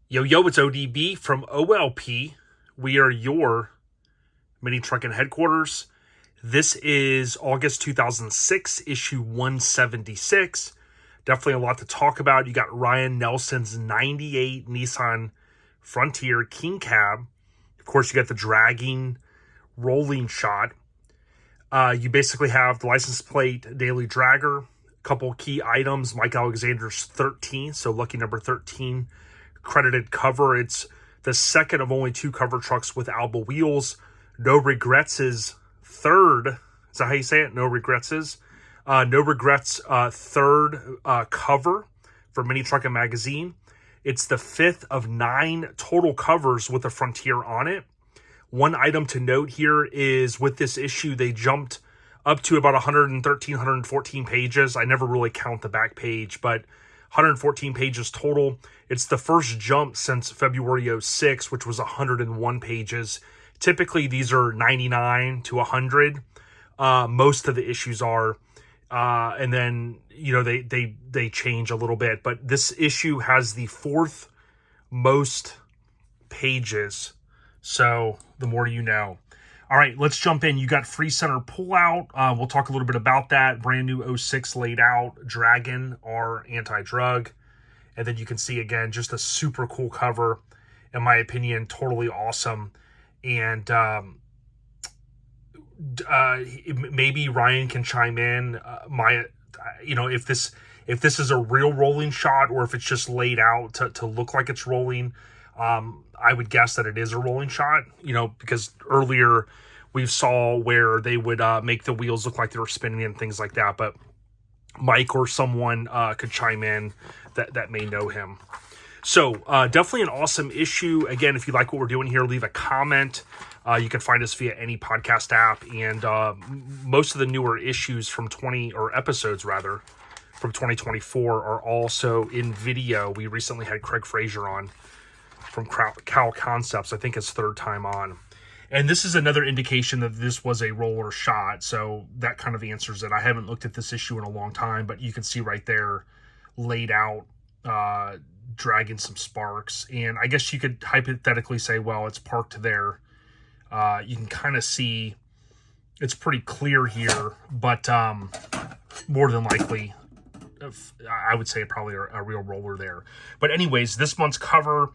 Yo, it's ODB from OLP. We are your mini trucking headquarters. This is August 2006, issue 176. Definitely a lot to talk about. You got Ryan Nelson's 98 Nissan Frontier KingCab. Of course, you got the dragging rolling shot. You basically have the license plate DLYDRGR. A couple key items. Mike Alexander's 13, so lucky number 13. Credited cover. It's the second of only two cover trucks with Alba wheels. No Regrets is third. Is that how you say it? No Regrets is. No Regrets third cover for Mini Truckin' Magazine. It's the fifth of 9 total covers with a Frontier on it. One item to note here is with this issue, they jumped up to about 113, 114 pages. I never really count the back page, but 114 pages total. It's the first jump since February 06, which was 101 pages. Typically, these are 99 to 100. Most of the issues are. And then, they change a little bit. But this issue has the fourth most pages. So the more you know. All right, let's jump in. You got free center pullout. We'll talk a little bit about that. Brand new 06 laid out. Draggin R anti-drug. And then you can see, again, just a super cool cover. In my opinion, totally awesome. And maybe Ryan can chime in. If this is a real rolling shot or if it's just laid out to look like it's rolling. I would guess that it is a rolling shot, because earlier we saw where they would make the wheels look like they were spinning and things like that. But Mike or someone could chime in that may know him. So definitely an awesome issue. Again, if you like what we're doing here, leave a comment. You can find us via any podcast app. And most of the newer issues from episodes from 2024 are also in video. We recently had Craig Fraser on from Cow Concepts, I think his third time on. And this is another indication that this was a roller shot, so that kind of answers it. I haven't looked at this issue in a long time, but you can see right there, laid out, dragging some sparks. And I guess you could hypothetically say, well, it's parked there. You can kind of see it's pretty clear here, but more than likely, I would say probably a real roller there. But anyways, this month's cover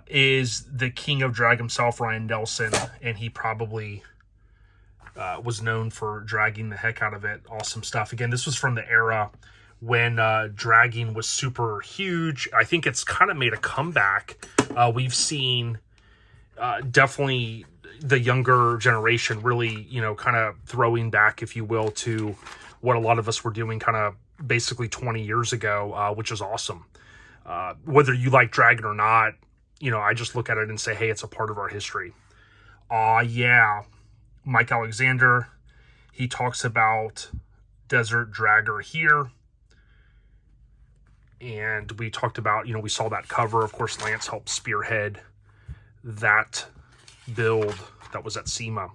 is the king of drag himself, Ryan Nelson, and he probably was known for dragging the heck out of it. Awesome stuff. Again, this was from the era when dragging was super huge. I think it's kind of made a comeback. We've seen definitely the younger generation really, kind of throwing back, if you will, to what a lot of us were doing kind of basically 20 years ago, which is awesome. Whether you like dragging or not, I just look at it and say, hey, it's a part of our history. Yeah. Mike Alexander, he talks about Desert Dragger here. And we talked about, we saw that cover. Of course, Lance helped spearhead that build that was at SEMA.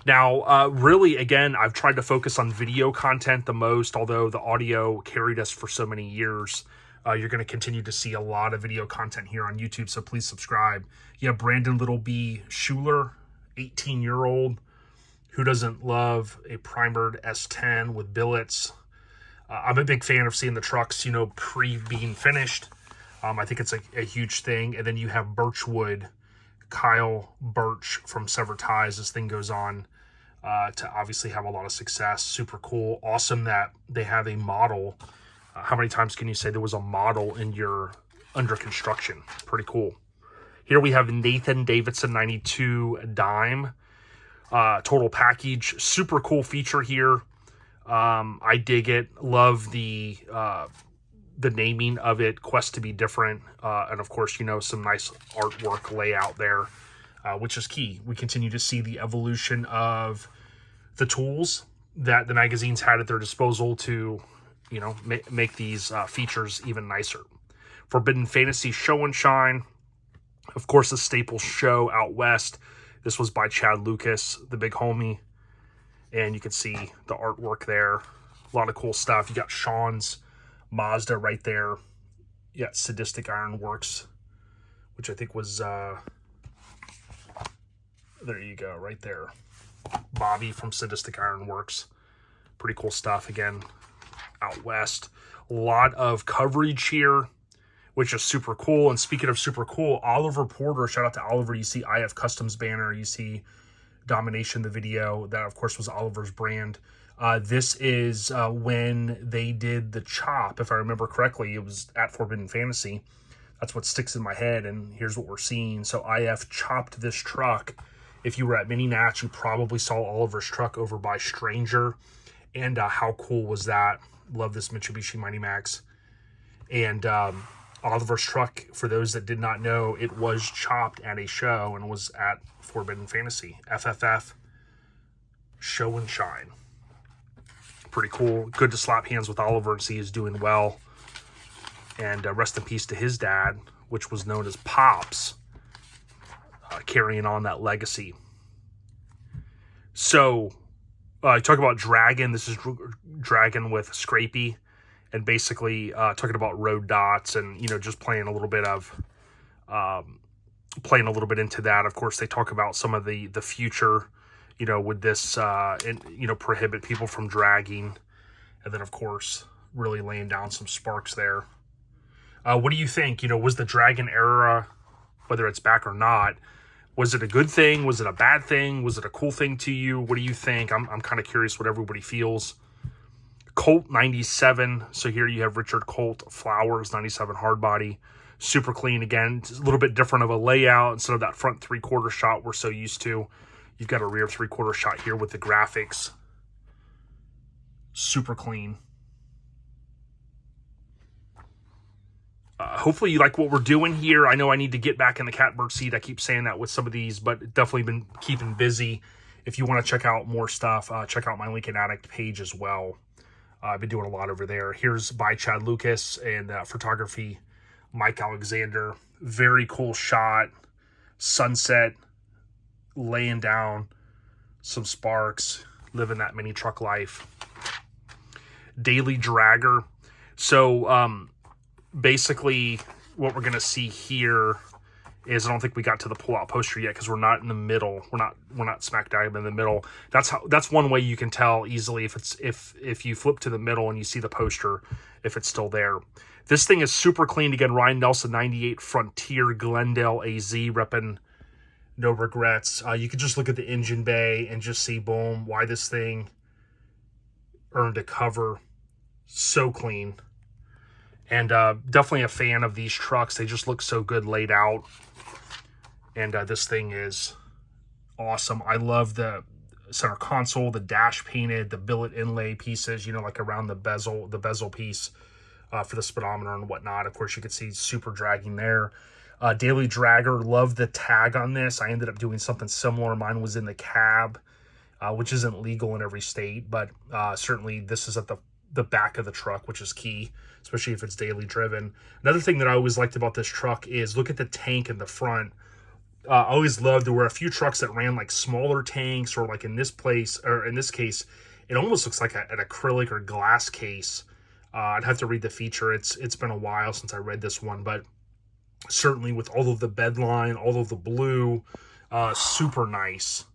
Now, really, again, I've tried to focus on video content the most, although the audio carried us for so many years. You're going to continue to see a lot of video content here on YouTube, so please subscribe. You have Brandon Little B. Schuler, 18-year-old, who doesn't love a primered S10 with billets. I'm a big fan of seeing the trucks, pre-being finished. I think it's a huge thing. And then you have Birchwood, Kyle Bertsch from Sever Ties. This thing goes on to obviously have a lot of success. Super cool. Awesome that they have a model. How many times can you say there was a model in your under construction? Pretty cool. Here we have Nathan Davidson 92 dime. Total package. Super cool feature here. I dig it. Love the naming of it. Quest to be different. And of course, some nice artwork layout there, which is key. We continue to see the evolution of the tools that the magazines had at their disposal to make these features even nicer. Forbidden Fantasy Show and Shine. Of course, the Staples show out west. This was by Chad Lucas, the big homie. And you can see the artwork there. A lot of cool stuff. You got Sean's Mazda right there. yeah, Sadistic Ironworks, which I think was, there you go, right there. Bobby from Sadistic Ironworks. Pretty cool stuff, again, out west. A lot of coverage here, which is super cool. And speaking of super cool, Oliver Porter, shout out to Oliver. You see IF Customs banner, you see Domination, the video. That, of course, was Oliver's brand. This is when they did the chop, if I remember correctly. It was at Forbidden Fantasy. That's what sticks in my head, and here's what we're seeing. So IF chopped this truck. If you were at Mini Nats, you probably saw Oliver's truck over by Stranger. And how cool was that? Love this Mitsubishi Mighty Max. And Oliver's truck, for those that did not know, it was chopped at a show and was at Forbidden Fantasy. FFF Show and Shine. Pretty cool. Good to slap hands with Oliver and see he's doing well. And rest in peace to his dad, which was known as Pops, carrying on that legacy. So, I talk about Draggin. This is Draggin with Scrapey. And basically talking about road dots and, you know, just playing a little bit into that. Of course, they talk about some of the future, you know, with this, and, you know, prohibit people from dragging. And then, of course, really laying down some sparks there. What do you think? You know, was the Draggin era, whether it's back or not, was it a good thing? Was it a bad thing? Was it a cool thing to you? What do you think? I'm kind of curious what everybody feels. Colt 97. So here you have Richard Colt Flowers 97 hardbody. Super clean again. It's a little bit different of a layout. Instead of that front 3/4 shot we're so used to, you've got a rear 3/4 shot here with the graphics. Super clean. Hopefully you like what we're doing here. I know I need to get back in the catbird seat. I keep saying that with some of these, but definitely been keeping busy. If you want to check out more stuff, check out my Lincoln Addict page as well. I've been doing a lot over there. Here's by Chad Lucas and photography, Mike Alexander. Very cool shot. Sunset, laying down some sparks, living that mini truck life. DLYDRGR. So, basically what we're going to see here is, I don't think we got to the pull-out poster yet because we're not in the middle. We're not smack dab in the middle. That's one way you can tell easily if you flip to the middle and you see the poster, if it's still there. This thing is super clean. Again, Ryan Nelson 98 Frontier Glendale AZ, repping No Regrets. You can just look at the engine bay and just see, boom, why this thing earned a cover. So clean. And definitely a fan of these trucks. They just look so good laid out. And this thing is awesome. I love the center console, the dash painted, the billet inlay pieces, you know, like around the bezel piece for the speedometer and whatnot. Of course, you can see super dragging there. DLYDRGR, love the tag on this. I ended up doing something similar. Mine was in the cab, which isn't legal in every state, but certainly this is at the back of the truck, which is key, especially if it's daily driven. Another thing that I always liked about this truck is look at the tank in the front. I always loved, there were a few trucks that ran like smaller tanks, or like in this case, it almost looks like an acrylic or glass case. I'd have to read the feature. It's been a while since I read this one, but certainly with all of the bed line, all of the blue, super nice.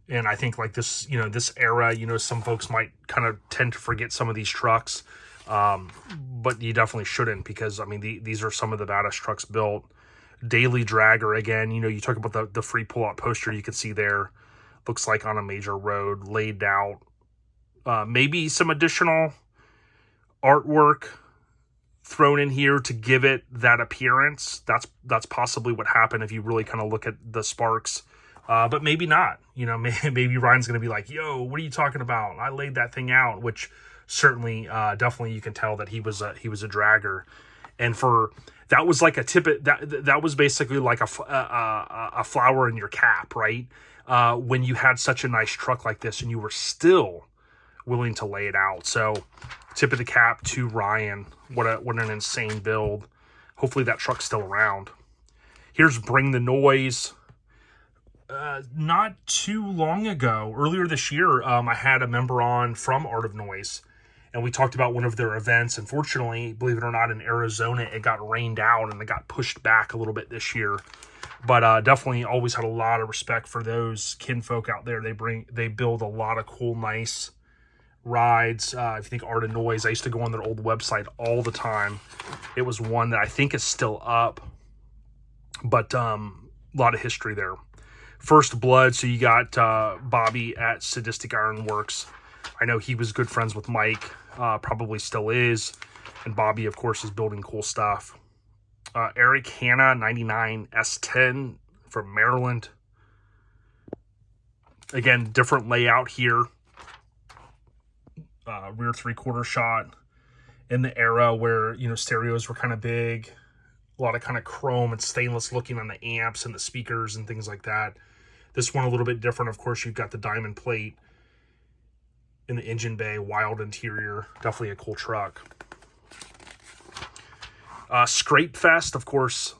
And I think like this, you know, this era, you know, some folks might kind of tend to forget some of these trucks, but you definitely shouldn't, because I mean, these are some of the baddest trucks built. DLYDRGR, again, you know, you talk about the free pull-out poster you can see there. Looks like on a major road, laid out. Maybe some additional artwork thrown in here to give it that appearance. That's possibly what happened if you really kind of look at the sparks. But maybe not. You know, maybe Ryan's going to be like, yo, what are you talking about? I laid that thing out, which certainly, definitely you can tell that he was a dragger. And that was like a tip, that was basically like a flower in your cap, right? When you had such a nice truck like this and you were still willing to lay it out. So tip of the cap to Ryan. What an insane build. Hopefully that truck's still around. Here's Bring the Noize. Not too long ago, earlier this year, I had a member on from Art of Noise, And we talked about one of their events. Unfortunately, believe it or not, in Arizona, it got rained out and it got pushed back a little bit this year. But definitely always had a lot of respect for those kinfolk out there. They build a lot of cool, nice rides. If you think Art of Noize, I used to go on their old website all the time. It was one that I think is still up, but a lot of history there. First Blood, so you got Bobby at Sadistic Ironworks. I know he was good friends with Mike, probably still is, and Bobby, of course, is building cool stuff. Eric Hanna, 99 S10 from Maryland. Again, different layout here. Rear 3/4 shot in the era where, you know, stereos were kind of big. A lot of kind of chrome and stainless looking on the amps and the speakers and things like that. This one a little bit different. Of course, you've got the diamond plate in the engine bay, wild interior. Definitely a cool truck. Scrape Fest, of course,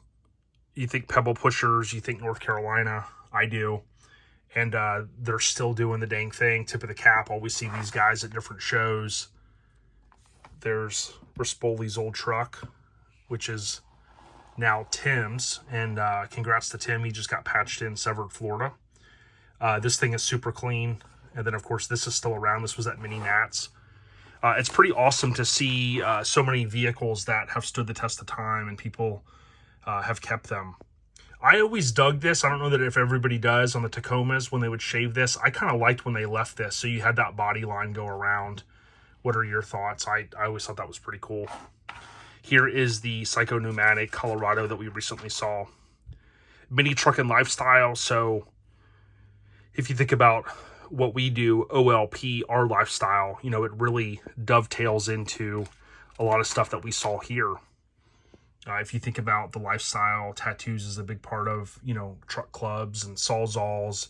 you think Pebble Pushers, you think North Carolina. I do. And they're still doing the dang thing. Tip of the cap. Always see these guys at different shows. There's Rispoli's old truck, which is now Tim's. And congrats to Tim. He just got patched in Severed, Florida. This thing is super clean. And then, of course, this is still around. This was at Mini Nats. It's pretty awesome to see so many vehicles that have stood the test of time and people have kept them. I always dug this. I don't know that if everybody does on the Tacomas when they would shave this. I kind of liked when they left this. So you had that body line go around. What are your thoughts? I always thought that was pretty cool. Here is the Psycho Pneumatic Colorado that we recently saw. Mini Truckin lifestyle. So if you think about what we do, OLP, our lifestyle, you know, it really dovetails into a lot of stuff that we saw here. If you think about the lifestyle, tattoos is a big part of, you know, truck clubs and sawzalls.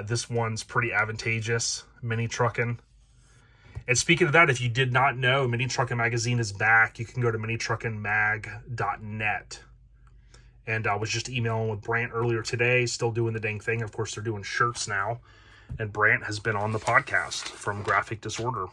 This one's pretty advantageous, Mini Truckin. And speaking of that, if you did not know, Mini Truckin magazine is back. You can go to minitruckinmag.net. And I was just emailing with Brant earlier today, still doing the dang thing. Of course, they're doing shirts now. And Brant has been on the podcast from Graphic Disorder.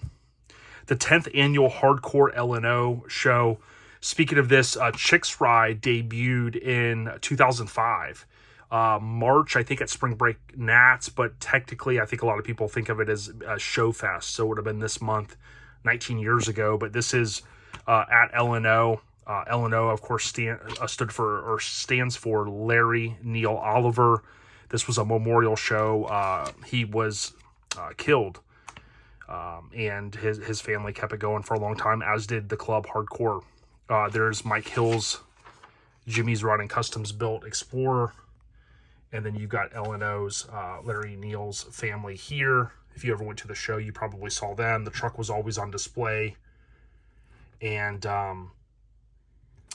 The 10th Annual Hardcore LNO show. Speaking of this, Chicks Ride debuted in 2005. March, I think, at Spring Break Nats, but technically I think a lot of people think of it as a show fest. So it would have been this month, 19 years ago. But this is at LNO. LNO, of course, stands for Larry Neil Oliver. This was a memorial show. He was killed, and his family kept it going for a long time, as did the club Hardcore. There's Mike Hill's Jimmy's Rod and Customs Built Explorer, and then you've got LNO's Larry Neil's family here. If you ever went to the show, you probably saw them. The truck was always on display, and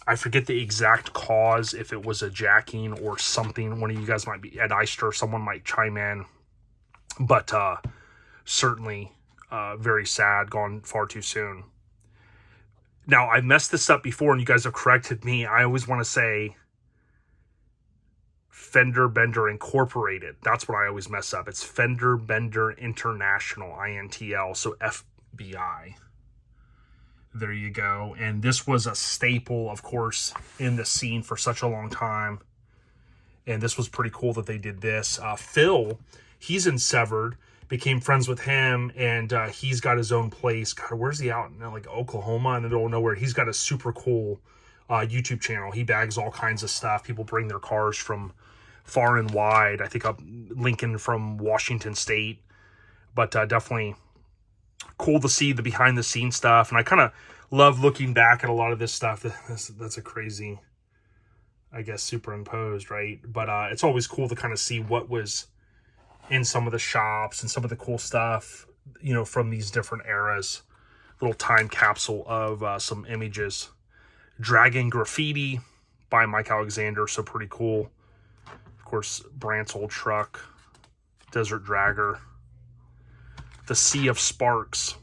I forget the exact cause, if it was a jacking or something. One of you guys might be, Ed Eister, someone might chime in. But certainly very sad, gone far too soon. Now, I messed this up before and you guys have corrected me. I always want to say Fender Bender Incorporated. That's what I always mess up. It's Fender Bender International, INTL, so FBI. There you go. And this was a staple, of course, in the scene for such a long time. And this was pretty cool that they did this. Phil, he's in Severed, became friends with him, and he's got his own place. God, where's he out in, like, Oklahoma in the middle of nowhere? He's got a super cool YouTube channel. He bags all kinds of stuff. People bring their cars from far and wide. I think up Lincoln from Washington State. But definitely cool to see the behind the scenes stuff. And I kind of love looking back at a lot of this stuff. That's a crazy, I guess, superimposed, right? But it's always cool to kind of see what was in some of the shops and some of the cool stuff, you know, from these different eras. Little time capsule of some images. Draggin Graffiti by Mike Alexander, so pretty cool. Of course, Brant's old truck, Desert Dragger. The Sea of Sparks.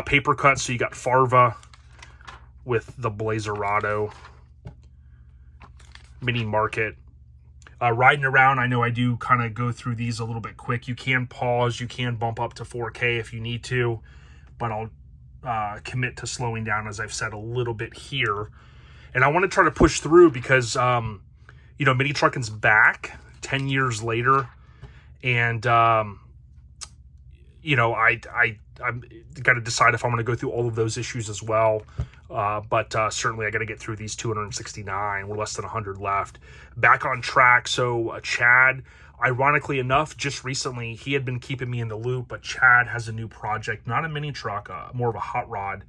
Paper cut, so you got Farva with the Blazerado. Mini Market. Riding around, I know I do kind of go through these a little bit quick. You can pause, you can bump up to 4K if you need to, but I'll commit to slowing down, as I've said a little bit here. And I want to try to push through because, you know, Mini Truckin's back 10 years later. And, you know, I'm got to decide if I'm going to go through all of those issues as well. But certainly I got to get through these 269. We're less than 100 left. Back on track. So Chad, ironically enough, just recently, he had been keeping me in the loop, but Chad has a new project, not a mini truck, more of a hot rod.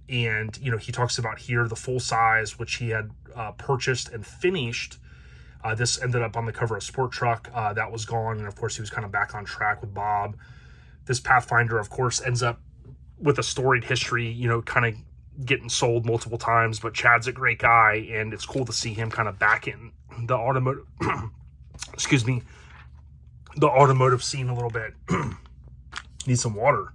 And, you know, he talks about here the full size, which he had purchased and finished. This ended up on the cover of Sport Truck. That was gone. And of course, he was kind of back on track with Bob. This Pathfinder, of course, ends up with a storied history, you know, kind of getting sold multiple times. But Chad's a great guy, and it's cool to see him kind of back in the automotive, excuse me, the automotive scene a little bit. Need some water.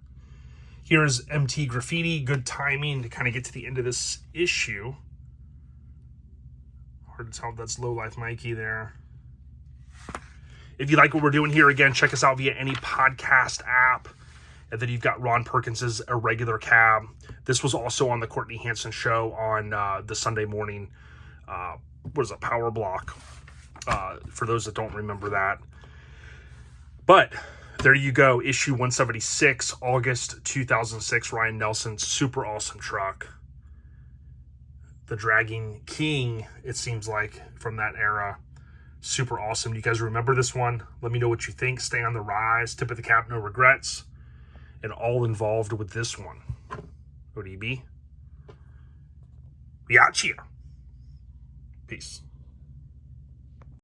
Here's MT Graffiti. Good timing to kind of get to the end of this issue. Hard to tell if that's Low Life Mikey there. If you like what we're doing here, again, check us out via any podcast app. And then you've got Ron Perkins's Irregular Cab. This was also on the Courtney Hanson show on the Sunday morning, what is it, Power Block, for those that don't remember that. But there you go, issue 176, August 2006, Ryan Nelson, super awesome truck. The Draggin King, it seems like, from that era. Super awesome. You guys remember this one? Let me know what you think. Stay on the rise. Tip of the cap, no regrets. And all involved with this one. ODB. We out here. Peace.